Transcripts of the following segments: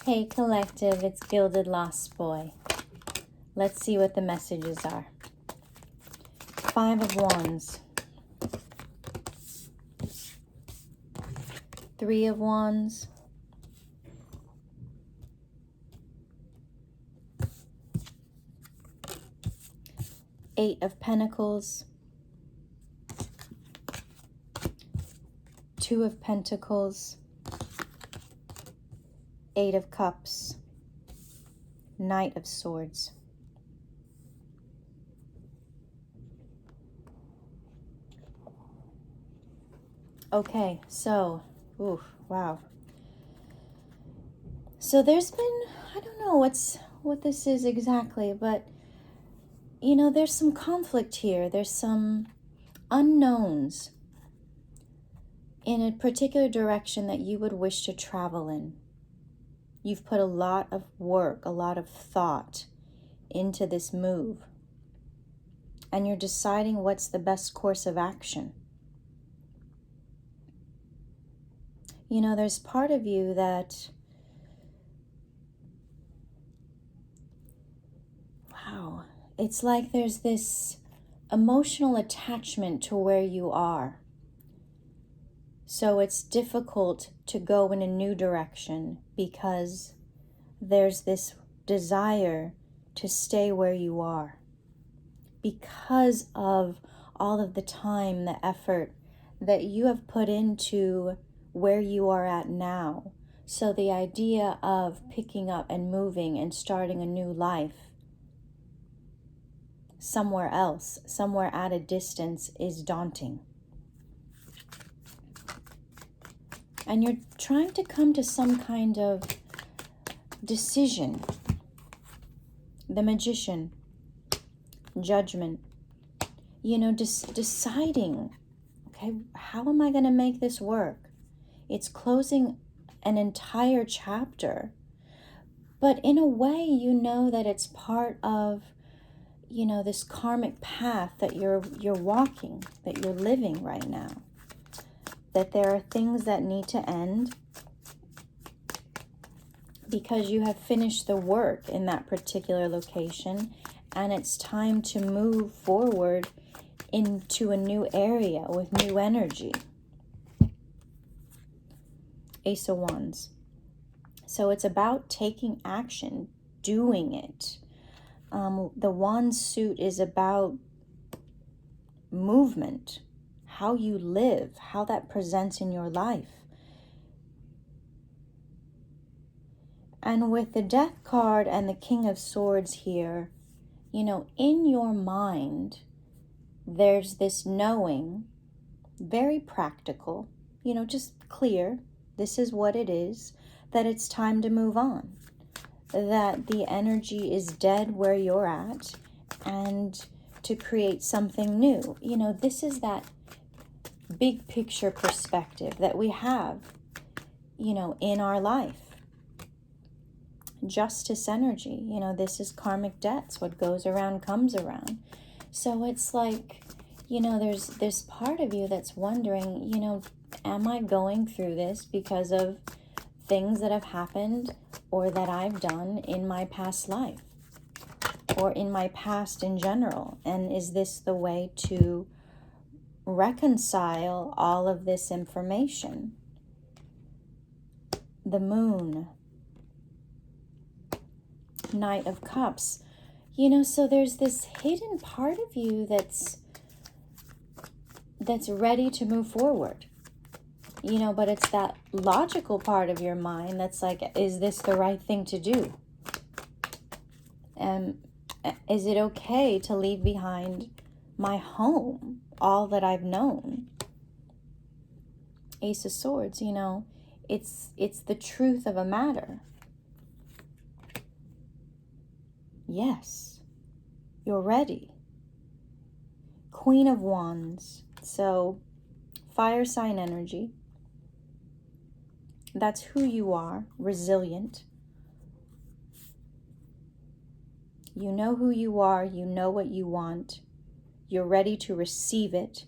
Hey collective, it's Gilded Lost Boy. Let's see what the messages are. 5 of Wands. 3 of Wands. 8 of Pentacles. 2 of Pentacles. 8 of Cups. Knight of Swords. Okay, so, wow. So there's been, I don't know what this is exactly, but you know, there's some conflict here. There's some unknowns in a particular direction that you would wish to travel in. You've put a lot of work, a lot of thought into this move, and you're deciding what's the best course of action. You know, there's part of you that, wow, it's like there's this emotional attachment to where you are. So it's difficult to go in a new direction because there's this desire to stay where you are because of all of the time, the effort that you have put into where you are at now. So the idea of picking up and moving and starting a new life somewhere else, somewhere at a distance, is daunting. And you're trying to come to some kind of decision. The Magician, Judgment, you know, deciding, okay, how am I going to make this work? It's closing an entire chapter, but in a way, you know that it's part of, you know, this karmic path that you're walking, that you're living right now. That there are things that need to end because you have finished the work in that particular location, and it's time to move forward into a new area with new energy. Ace of Wands. So it's about taking action, doing it. The Wand suit is about movement, how you live, how that presents in your life. And with the Death card and the King of Swords here, you know, in your mind, there's this knowing, very practical, you know, just clear, this is what it is, that it's time to move on. That the energy is dead where you're at, and to create something new. You know, this is that big picture perspective that we have, you know, in our life. Justice energy, you know, this is karmic debts. What goes around comes around. So it's like, you know, there's part of you that's wondering, you know, am I going through this because of things that have happened or that I've done in my past life or in my past in general? And is this the way to reconcile all of this information? The Moon, Knight of Cups, you know, so there's this hidden part of you that's ready to move forward, you know, but it's that logical part of your mind that's like, is this the right thing to do? Is it okay to leave behind my home, all that I've known? Ace of Swords, you know, it's the truth of a matter. Yes, you're ready. Queen of Wands, so fire sign energy. That's who you are, resilient. You know who you are, you know what you want. You're ready to receive it.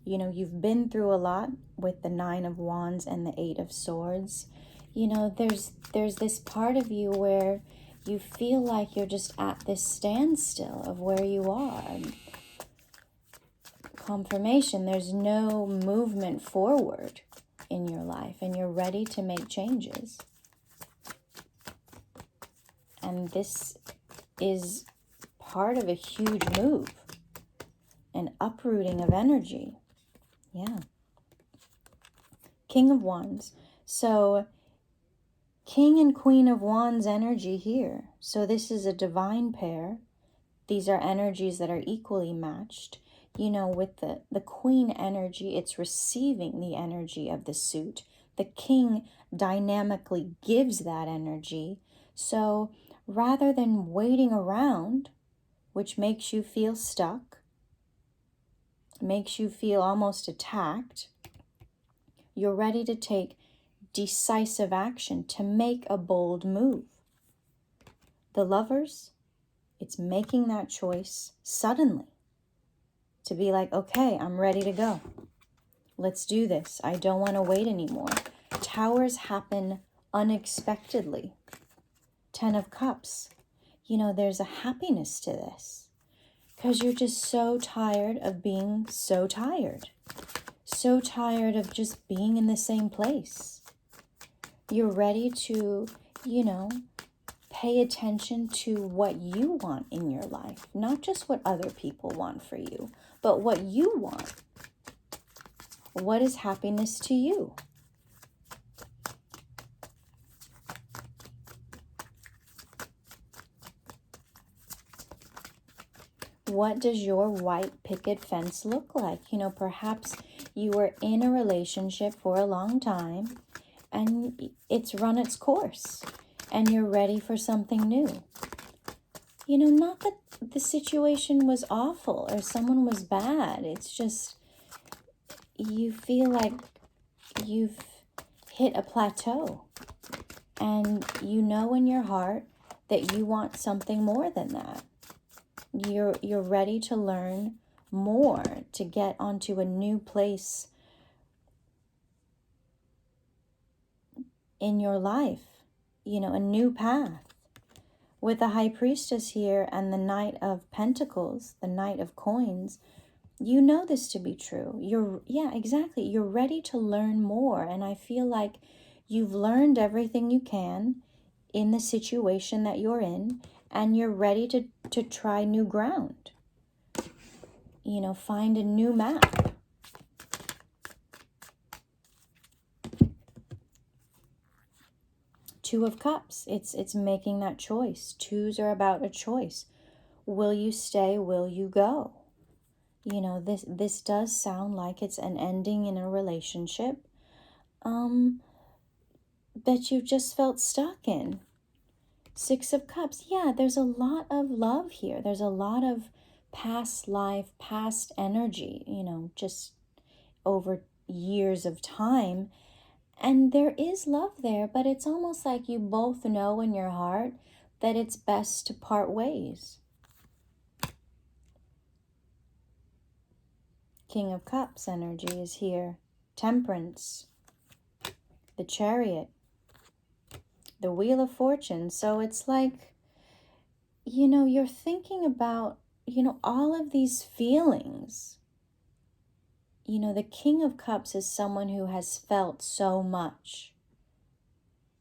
You know, you've been through a lot with the 9 of Wands and the 8 of Swords. You know, there's this part of you where you feel like you're just at this standstill of where you are. And confirmation, there's no movement forward in your life, and you're ready to make changes. And this is part of a huge move, an uprooting of energy. Yeah. King of Wands. So King and Queen of Wands energy here. So this is a divine pair. These are energies that are equally matched. You know, with the Queen energy, it's receiving the energy of the suit. The King dynamically gives that energy. So rather than waiting around, which makes you feel stuck, makes you feel almost attacked, you're ready to take decisive action to make a bold move. The Lovers, it's making that choice suddenly to be like, okay, I'm ready to go. Let's do this. I don't want to wait anymore. Towers happen unexpectedly. 10 of Cups. You know, there's a happiness to this because you're just so tired of being so tired. So tired of just being in the same place. You're ready to, you know, pay attention to what you want in your life. Not just what other people want for you, but what you want. What is happiness to you? What does your white picket fence look like? You know, perhaps you were in a relationship for a long time and it's run its course and you're ready for something new. You know, not that the situation was awful or someone was bad. It's just you feel like you've hit a plateau and you know in your heart that you want something more than that. You're ready to learn more, to get onto a new place in your life, you know, a new path. With the High Priestess here and the Knight of Pentacles, the Knight of Coins, you know this to be true. Yeah, exactly. You're ready to learn more. And I feel like you've learned everything you can in the situation that you're in, and you're ready to try new ground. You know, find a new map. Two of Cups, it's making that choice. Twos are about a choice. Will you stay? Will you go? You know, this does sound like it's an ending in a relationship that you've just felt stuck in. Six of Cups, yeah, there's a lot of love here. There's a lot of past life, past energy, you know, just over years of time. And there is love there, but it's almost like you both know in your heart that it's best to part ways. King of Cups energy is here. Temperance. The Chariot. The Wheel of Fortune. So it's like, you know, you're thinking about, you know, all of these feelings. You know, the King of Cups is someone who has felt so much.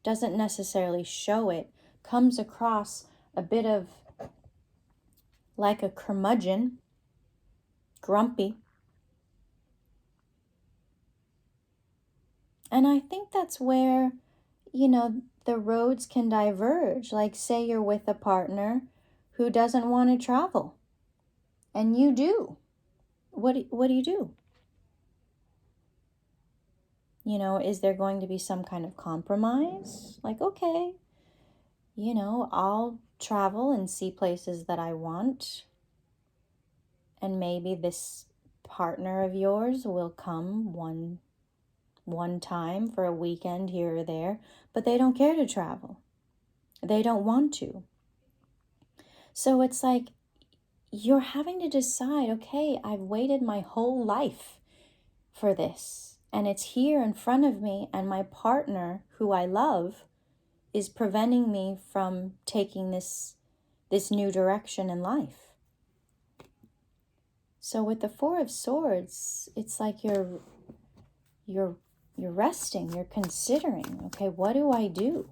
Doesn't necessarily show it. Comes across a bit of like a curmudgeon. Grumpy. And I think that's where, you know, the roads can diverge. Like, say you're with a partner who doesn't want to travel, and you do. What do you do? You know, is there going to be some kind of compromise? Like, okay, you know, I'll travel and see places that I want, and maybe this partner of yours will come one time for a weekend here or there, but they don't care to travel. They don't want to. So it's like you're having to decide, okay, I've waited my whole life for this, And it's here in front of me, and my partner, who I love, is preventing me from taking this new direction in life. So with the Four of Swords, it's like you're resting, you're considering, okay, what do I do?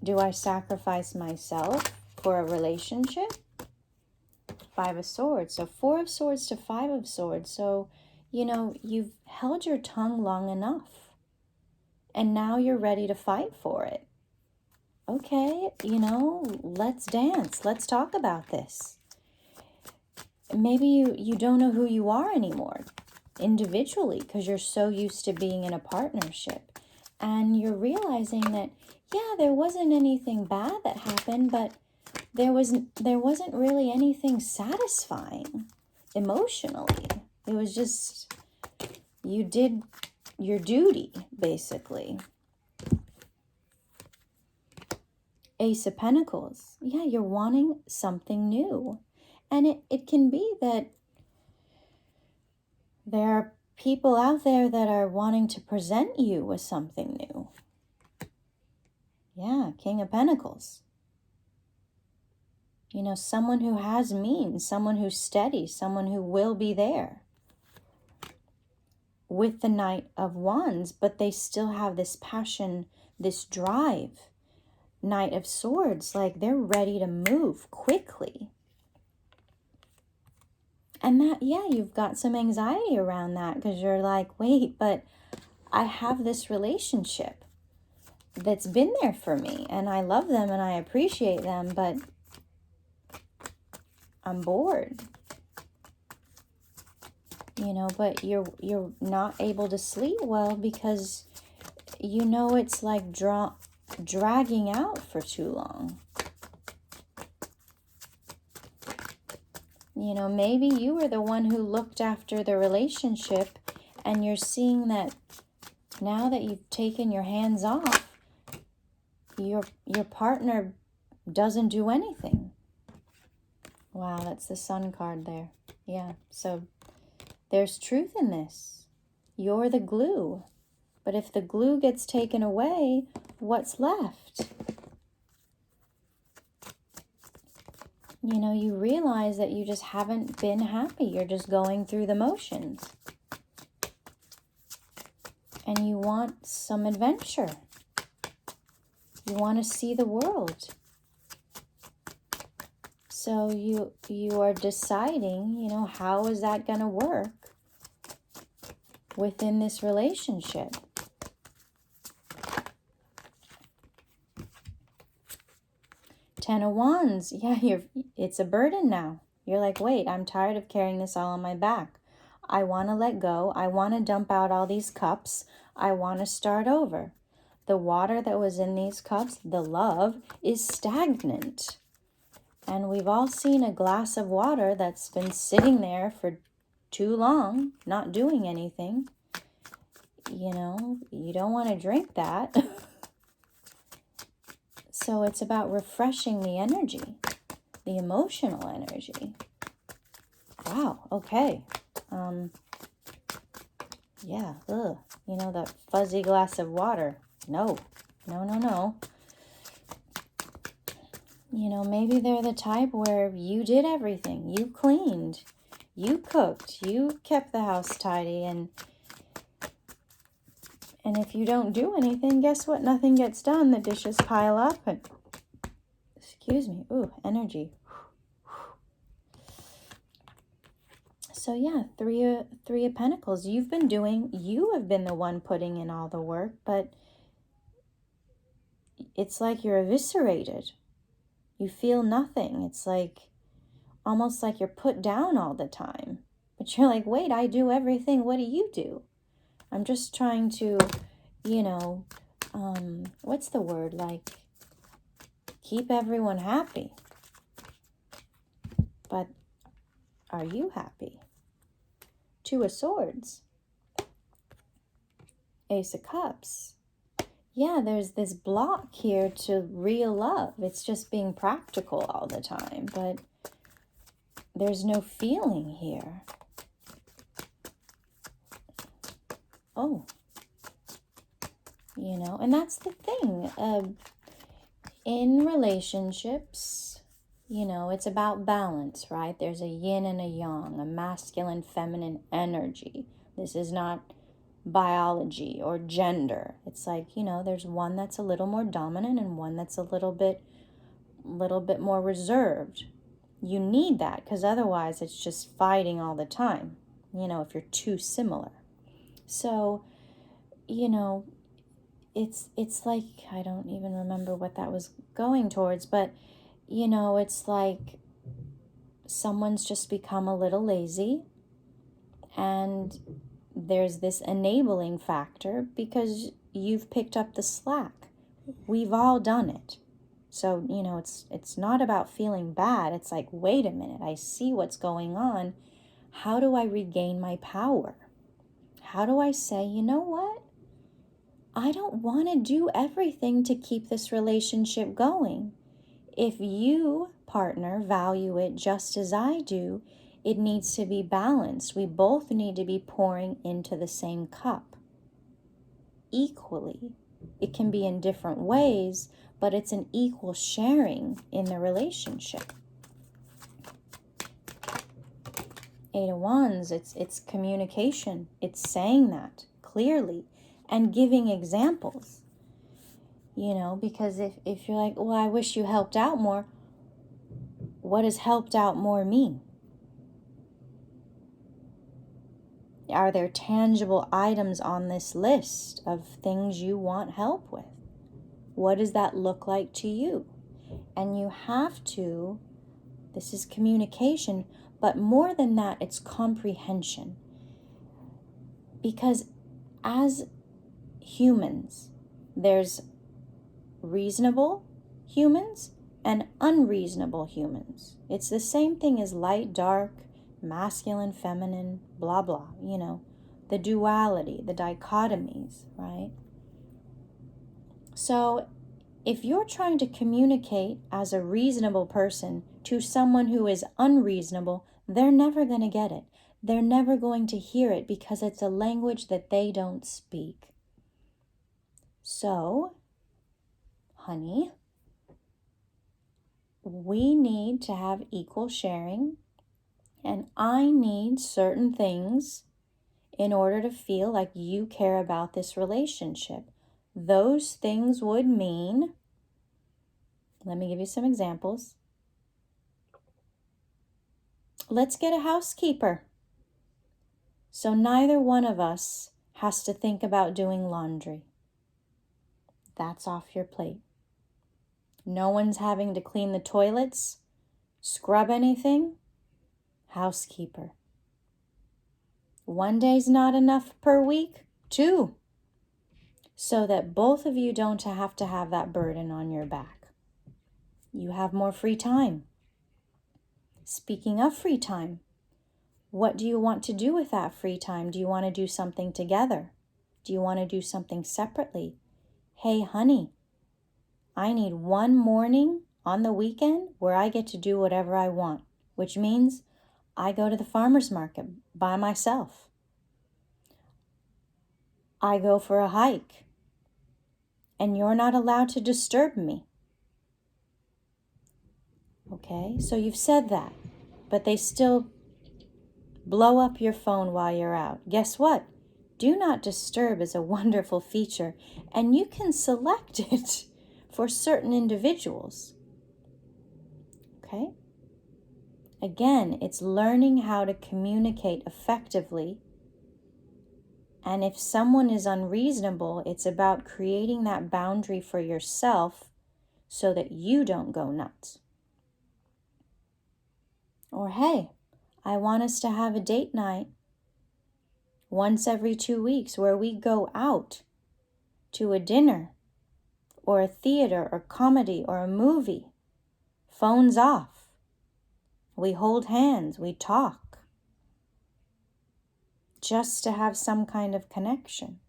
Do I sacrifice myself for a relationship? Five of Swords. So Four of Swords to Five of Swords. So, you've held your tongue long enough. And now you're ready to fight for it. Okay, let's dance. Let's talk about this. Maybe you don't know who you are anymore individually because you're so used to being in a partnership. And you're realizing that, yeah, there wasn't anything bad that happened, but there wasn't really anything satisfying emotionally. It was just, you did your duty, basically. Ace of Pentacles. Yeah, you're wanting something new. And it can be that there are people out there that are wanting to present you with something new. Yeah, King of Pentacles. Someone who has means, someone who's steady, someone who will be there. With the Knight of Wands, but they still have this passion, this drive. Knight of Swords, like they're ready to move quickly. And that, yeah, you've got some anxiety around that because you're like, wait, but I have this relationship that's been there for me and I love them and I appreciate them, but I'm bored. But you're not able to sleep well because it's like dragging out for too long. Maybe you were the one who looked after the relationship and you're seeing that now that you've taken your hands off, your partner doesn't do anything. Wow, that's the Sun card there. Yeah, so there's truth in this. You're the glue. But if the glue gets taken away, what's left? You realize that you just haven't been happy. You're just going through the motions. And you want some adventure. You want to see the world. So you are deciding, how is that going to work within this relationship? Ten of Wands. Yeah, it's a burden now. You're like, wait, I'm tired of carrying this all on my back. I want to let go. I want to dump out all these cups. I want to start over. The water that was in these cups, the love, is stagnant. And we've all seen a glass of water that's been sitting there for too long, not doing anything. You don't want to drink that. So it's about refreshing the energy, the emotional energy. Wow, okay. Yeah, that fuzzy glass of water. No. Maybe they're the type where you did everything. You cleaned, you cooked, you kept the house tidy, and if you don't do anything, guess what? Nothing gets done. The dishes pile up and, excuse me, ooh, energy. So yeah, three of Pentacles. You have been the one putting in all the work, but it's like you're eviscerated. You feel nothing. It's like, almost like you're put down all the time. But you're like, wait, I do everything. What do you do? I'm just trying to, what's the word? Like, keep everyone happy. But are you happy? Two of Swords. Ace of Cups. Yeah, there's this block here to real love. It's just being practical all the time, but there's no feeling here. oh, and that's the thing. In relationships, it's about balance, right? There's a yin and a yang, a masculine, feminine energy. This is not biology or gender. It's like, there's one that's a little more dominant and one that's a little bit more reserved. You need that, because otherwise it's just fighting all the time, if you're too similar. So, it's like, I don't even remember what that was going towards, but it's like someone's just become a little lazy, and there's this enabling factor because you've picked up the slack. We've all done it. So, it's not about feeling bad. It's like, wait a minute, I see what's going on. How do I regain my power? How do I say, you know what? I don't want to do everything to keep this relationship going. If you, partner, value it just as I do, it needs to be balanced. We both need to be pouring into the same cup equally. It can be in different ways, but it's an equal sharing in the relationship. Eight of Wands, it's communication. It's saying that clearly and giving examples. Because if you're like, well, I wish you helped out more, what does helped out more mean? Are there tangible items on this list of things you want help with? What does that look like to you? And you have to, this is communication, but more than that, it's comprehension. Because as humans, there's reasonable humans and unreasonable humans. It's the same thing as light, dark, masculine, feminine, blah, blah, the duality, the dichotomies, right? So if you're trying to communicate as a reasonable person to someone who is unreasonable, they're never going to get it. They're never going to hear it because it's a language that they don't speak. So, honey, we need to have equal sharing, and I need certain things in order to feel like you care about this relationship. Those things would mean, let me give you some examples. Let's get a housekeeper. So neither one of us has to think about doing laundry. That's off your plate. No one's having to clean the toilets, scrub anything. Housekeeper. One day's not enough per week, 2. So that both of you don't have to have that burden on your back. You have more free time. Speaking of free time, what do you want to do with that free time? Do you want to do something together? Do you want to do something separately? Hey, honey, I need one morning on the weekend where I get to do whatever I want, which means I go to the farmer's market by myself. I go for a hike, and you're not allowed to disturb me. Okay, so you've said that, but they still blow up your phone while you're out. Guess what? Do not disturb is a wonderful feature, and you can select it for certain individuals. Okay? Again, it's learning how to communicate effectively. And if someone is unreasonable, it's about creating that boundary for yourself so that you don't go nuts. Or, hey, I want us to have a date night once every 2 weeks where we go out to a dinner or a theater or comedy or a movie. Phones off. We hold hands, we talk. Just to have some kind of connection.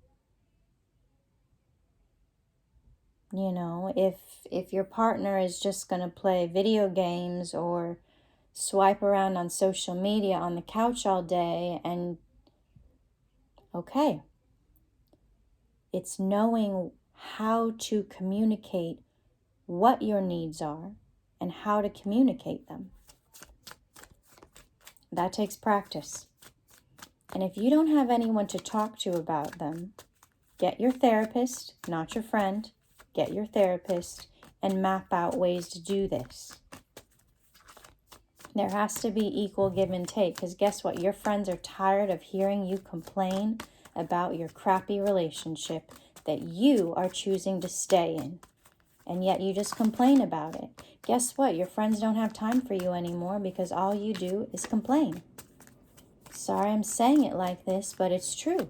If your partner is just going to play video games or swipe around on social media on the couch all day, and okay, It's knowing how to communicate what your needs are and how to communicate them. That takes practice. And if you don't have anyone to talk to about them, get your therapist, not your friend. Get your therapist and map out ways to do this. There has to be equal give and take, because guess what? Your friends are tired of hearing you complain about your crappy relationship that you are choosing to stay in. And yet you just complain about it. Guess what? Your friends don't have time for you anymore because all you do is complain. Sorry I'm saying it like this, but it's true.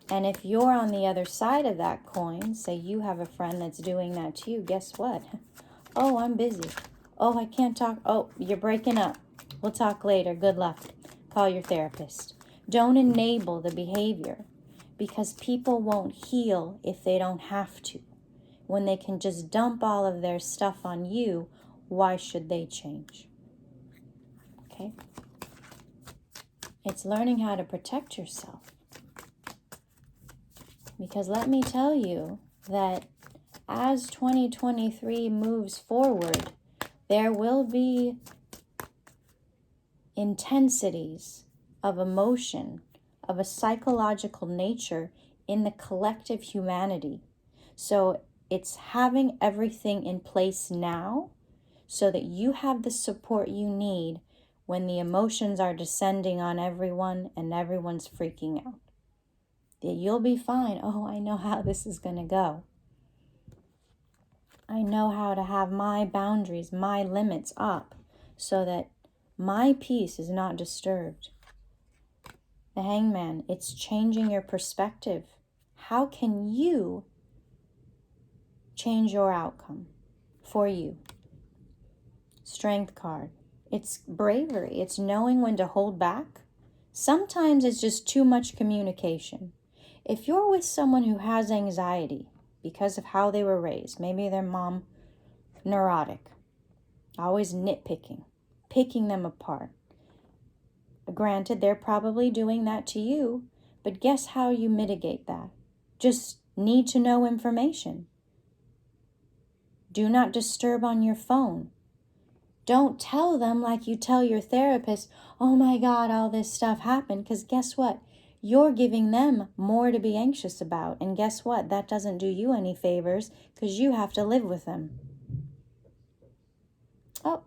And if you're on the other side of that coin, say you have a friend that's doing that to you, guess what? Oh, I'm busy. Oh, I can't talk. Oh, you're breaking up. We'll talk later. Good luck. Call your therapist. Don't enable the behavior, because people won't heal if they don't have to. When they can just dump all of their stuff on you, why should they change? Okay? It's learning how to protect yourself. Because let me tell you that as 2023 moves forward, there will be intensities of emotion, of a psychological nature in the collective humanity. So it's having everything in place now so that you have the support you need when the emotions are descending on everyone and everyone's freaking out. That you'll be fine. Oh, I know how this is going to go. I know how to have my boundaries, my limits up so that my peace is not disturbed. The Hangman, it's changing your perspective. How can you change your outcome for you? Strength card. It's bravery. It's knowing when to hold back. Sometimes it's just too much communication. If you're with someone who has anxiety because of how they were raised, maybe their mom neurotic, always nitpicking, picking them apart. Granted, they're probably doing that to you, but guess how you mitigate that? Just need to know information. Do not disturb on your phone. Don't tell them like you tell your therapist, oh my God, all this stuff happened, because guess what? You're giving them more to be anxious about. And guess what? That doesn't do you any favors because you have to live with them. Oh,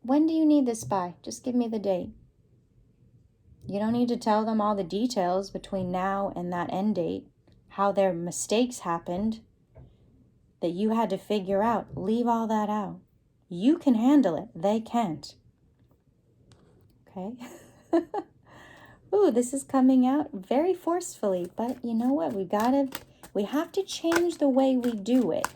when do you need this by? Just give me the date. You don't need to tell them all the details between now and that end date, how their mistakes happened that you had to figure out. Leave all that out. You can handle it. They can't. Okay? Ooh, this is coming out very forcefully, but you know what? We have to change the way we do it,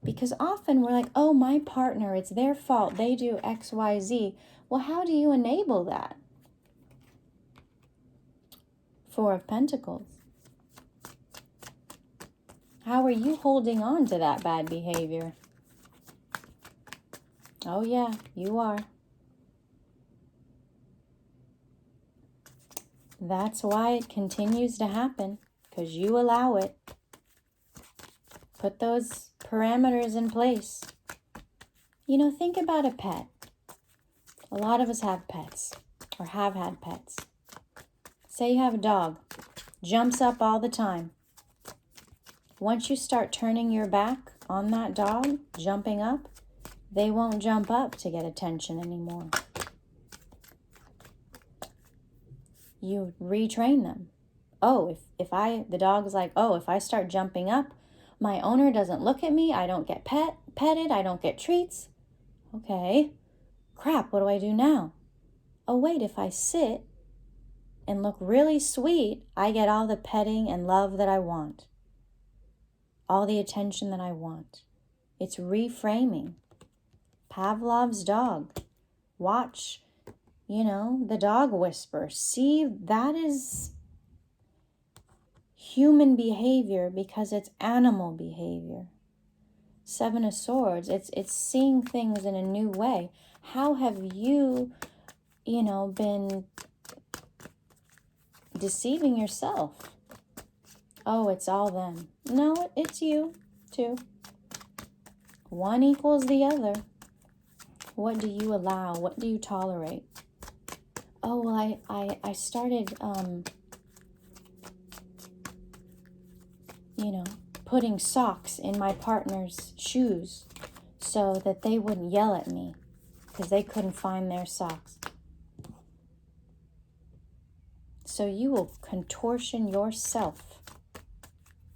because often we're like, oh, my partner, it's their fault. They do X, Y, Z. Well, how do you enable that? Four of Pentacles. How are you holding on to that bad behavior? Oh yeah, you are. That's why it continues to happen, because you allow it. Put those parameters in place. You know, think about a pet. A lot of us have pets, or have had pets. Say you have a dog, jumps up all the time. Once you start turning your back on that dog, jumping up, they won't jump up to get attention anymore. You retrain them. Oh, the dog's like, oh, if I start jumping up, my owner doesn't look at me, I don't get petted, I don't get treats. Okay, crap, what do I do now? Oh wait, if I sit and look really sweet, I get all the petting and love that I want. All the attention that I want. It's reframing. Pavlov's dog. Watch, the dog whisper. See, that is human behavior because it's animal behavior. Seven of Swords, it's seeing things in a new way. How have you, been deceiving yourself. Oh, it's all them. No, it's you too. One equals the other. What do you allow? What do you tolerate? Oh, well, I started, putting socks in my partner's shoes so that they wouldn't yell at me because they couldn't find their socks. So you will contortion yourself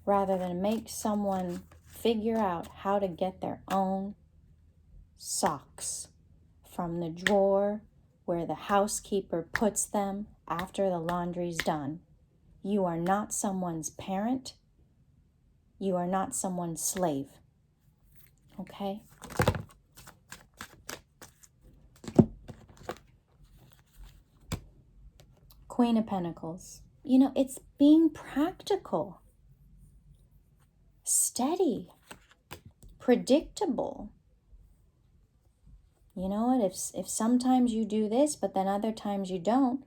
rather than make someone figure out how to get their own socks from the drawer where the housekeeper puts them after the laundry's done. You are not someone's parent. You are not someone's slave. Okay? Queen of Pentacles. It's being practical, steady, predictable. You know what? If sometimes you do this, but then other times you don't,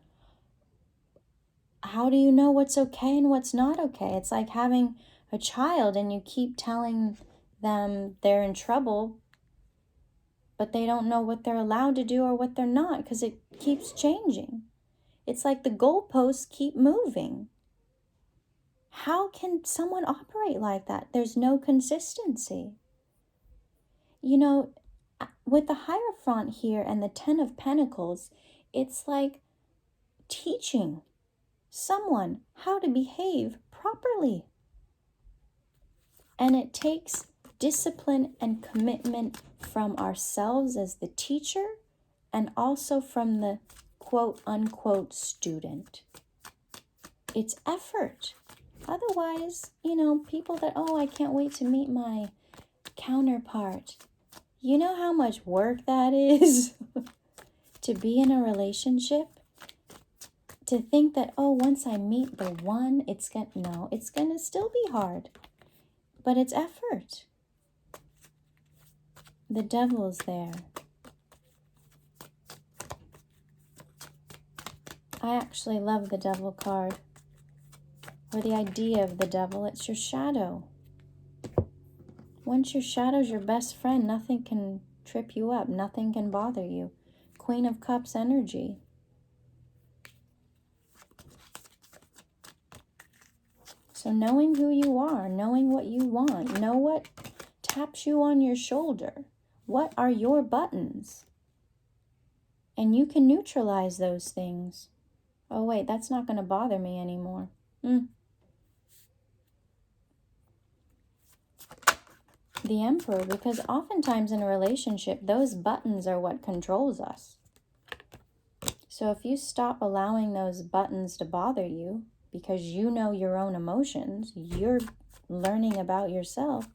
how do you know what's okay and what's not okay? It's like having a child and you keep telling them they're in trouble, but they don't know what they're allowed to do or what they're not because it keeps changing. It's like the goalposts keep moving. How can someone operate like that? There's no consistency. With the Hierophant here and the Ten of Pentacles, it's like teaching someone how to behave properly. And it takes discipline and commitment from ourselves as the teacher and also from the quote-unquote student. It's effort. Otherwise, people that, I can't wait to meet my counterpart. You know how much work that is to be in a relationship? To think that, once I meet the one, it's going to still be hard. But it's effort. The Devil's there. I actually love the Devil card. Or the idea of the Devil. It's your shadow. Once your shadow's your best friend, nothing can trip you up. Nothing can bother you. Queen of Cups energy. So knowing who you are, knowing what you want, know what taps you on your shoulder. What are your buttons? And you can neutralize those things. Oh, wait, that's not going to bother me anymore. The Emperor, because oftentimes in a relationship, those buttons are what controls us. So if you stop allowing those buttons to bother you, because you know your own emotions, you're learning about yourself,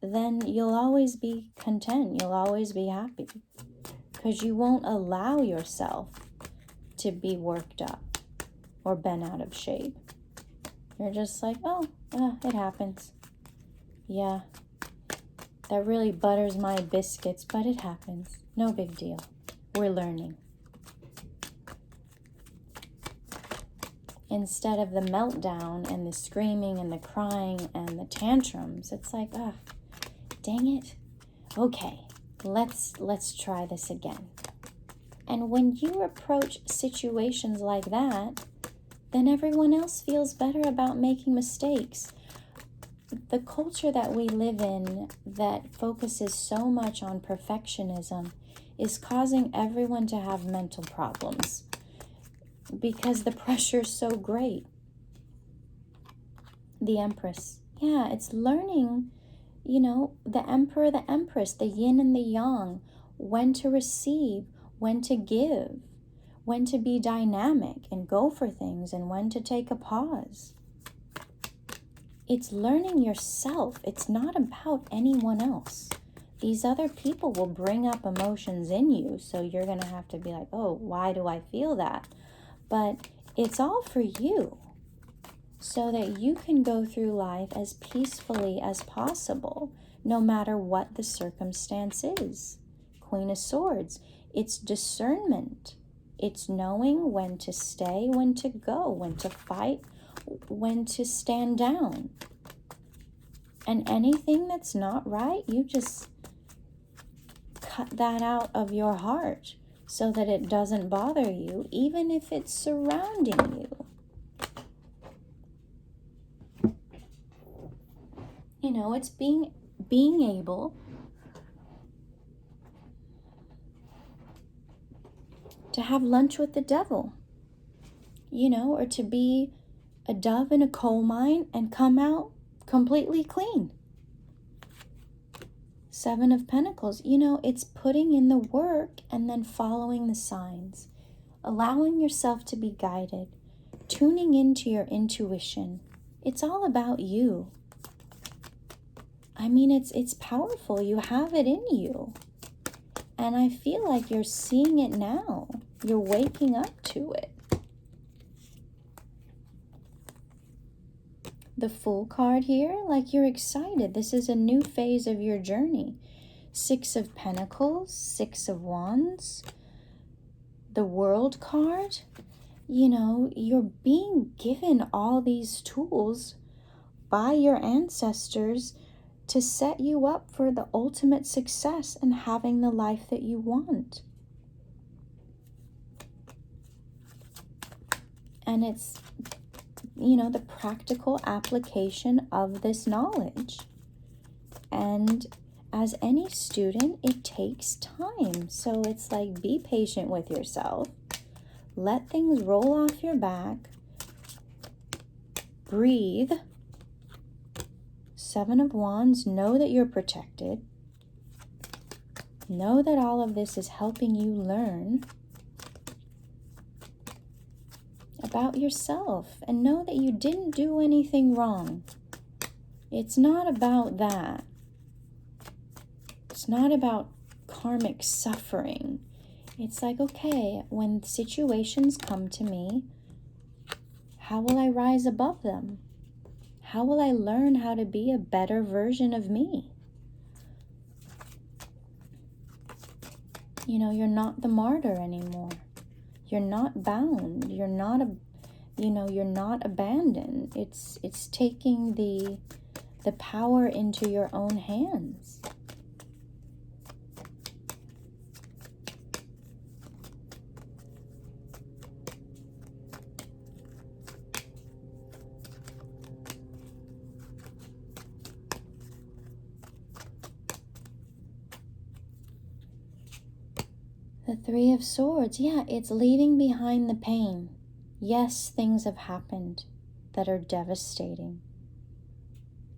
then you'll always be content. You'll always be happy. Because you won't allow yourself to be worked up or bent out of shape. You're just like, it happens. Yeah, that really butters my biscuits, but it happens. No big deal. We're learning. Instead of the meltdown and the screaming and the crying and the tantrums, it's like, dang it. Okay, let's try this again. And when you approach situations like that, then everyone else feels better about making mistakes. The culture that we live in that focuses so much on perfectionism is causing everyone to have mental problems because the pressure's so great. The Empress. Yeah, it's learning, the Emperor, the Empress, the yin and the yang, when to receive, when to give, when to be dynamic and go for things, and when to take a pause. It's learning yourself. It's not about anyone else. These other people will bring up emotions in you, so you're going to have to be like, why do I feel that? But it's all for you, so that you can go through life as peacefully as possible, no matter what the circumstance is. Queen of Swords, it's discernment. It's knowing when to stay, when to go, when to fight, when to stand down. And anything that's not right, you just cut that out of your heart so that it doesn't bother you, even if it's surrounding you. You know, it's being able to have lunch with the devil, you know, or to be a dove in a coal mine and come out completely clean. Seven of Pentacles, you know, it's putting in the work and then following the signs, allowing yourself to be guided, tuning into your intuition. It's all about you. I mean, it's powerful. You have it in you. And I feel like you're seeing it now. You're waking up to it. The Fool card here, like you're excited. This is a new phase of your journey. Six of Pentacles, Six of Wands, the World card. You know, you're being given all these tools by your ancestors to set you up for the ultimate success and having the life that you want. And it's, you know, the practical application of this knowledge. And as any student, it takes time. So it's like, be patient with yourself. Let things roll off your back. Breathe. Seven of Wands, know that you're protected. Know that all of this is helping you learn about yourself, and know that you didn't do anything wrong. It's not about that. It's not about karmic suffering. It's like, okay, when situations come to me, how will I rise above them? How will I learn how to be a better version of me? You know, you're not the martyr anymore. You're not bound. You're not you're not abandoned. It's taking the power into your own hands. The Three of Swords, yeah, it's leaving behind the pain. Yes, things have happened that are devastating.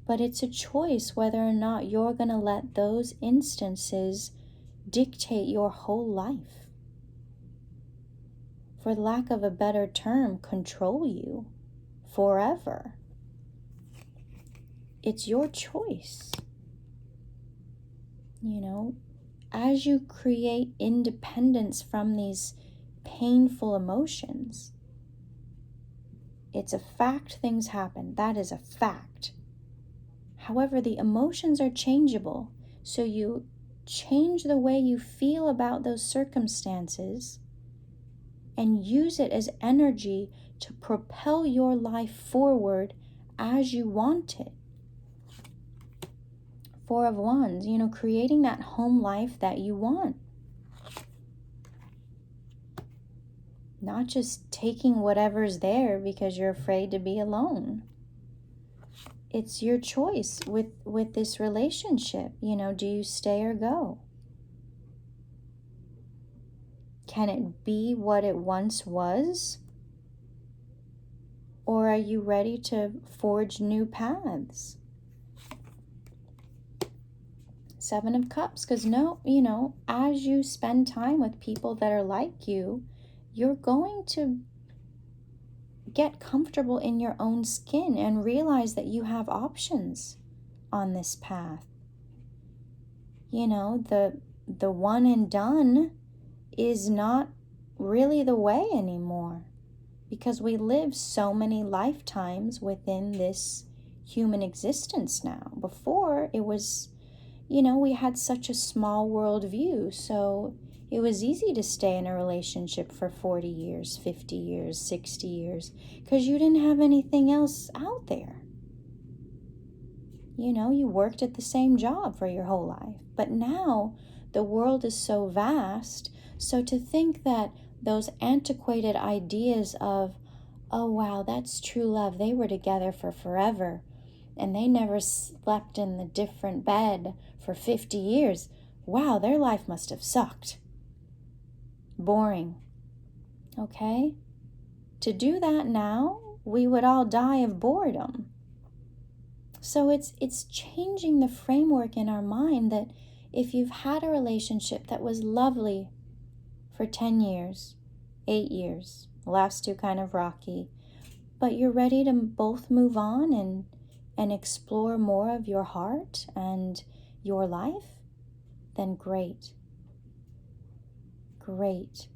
But it's a choice whether or not you're going to let those instances dictate your whole life. For lack of a better term, control you forever. It's your choice. You know, as you create independence from these painful emotions, it's a fact things happen. That is a fact. However, the emotions are changeable. So you change the way you feel about those circumstances and use it as energy to propel your life forward as you want it. Four of Wands, you know, creating that home life that you want. Not just taking whatever's there because you're afraid to be alone. It's your choice with this relationship. You know, do you stay or go? Can it be what it once was? Or are you ready to forge new paths? Seven of Cups, because as you spend time with people that are like you, you're going to get comfortable in your own skin and realize that you have options on this path. You know, the one and done is not really the way anymore, because we live so many lifetimes within this human existence now. Before, it was, we had such a small world view, so It was easy to stay in a relationship for 40 years, 50 years, 60 years, because you didn't have anything else out there. You know, you worked at the same job for your whole life. But now the world is so vast, so to think that those antiquated ideas of, oh wow, that's true love, they were together for forever, and they never slept in the different bed for 50 years. Wow, their life must have sucked. Boring. Okay? To do that now, we would all die of boredom. So it's changing the framework in our mind that if you've had a relationship that was lovely for 10 years, 8 years, the last 2 kind of rocky, but you're ready to both move on and explore more of your heart and your life, then great. Great.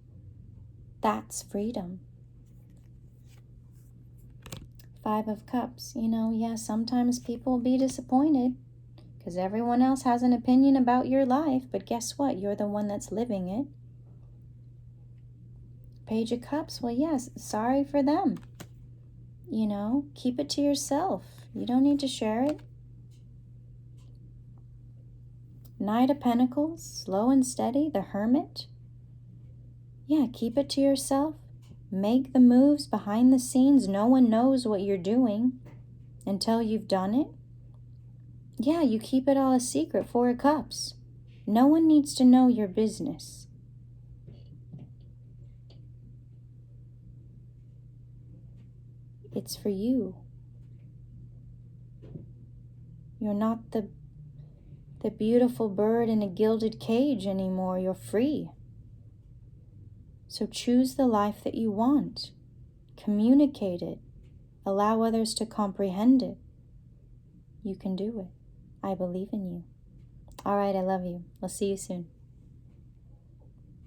That's freedom. 5 of Cups. You know, yeah, sometimes people will be disappointed because everyone else has an opinion about your life, but guess what? You're the one that's living it. Page of Cups. Well, yes, sorry for them. You know, keep it to yourself. You don't need to share it. Knight of Pentacles. Slow and steady. The Hermit. Yeah, keep it to yourself. Make the moves behind the scenes. No one knows what you're doing until you've done it. Yeah, you keep it all a secret. 4 of Cups. No one needs to know your business. It's for you. You're not the beautiful bird in a gilded cage anymore. You're free. So choose the life that you want. Communicate it. Allow others to comprehend it. You can do it. I believe in you. All right, I love you. I'll see you soon.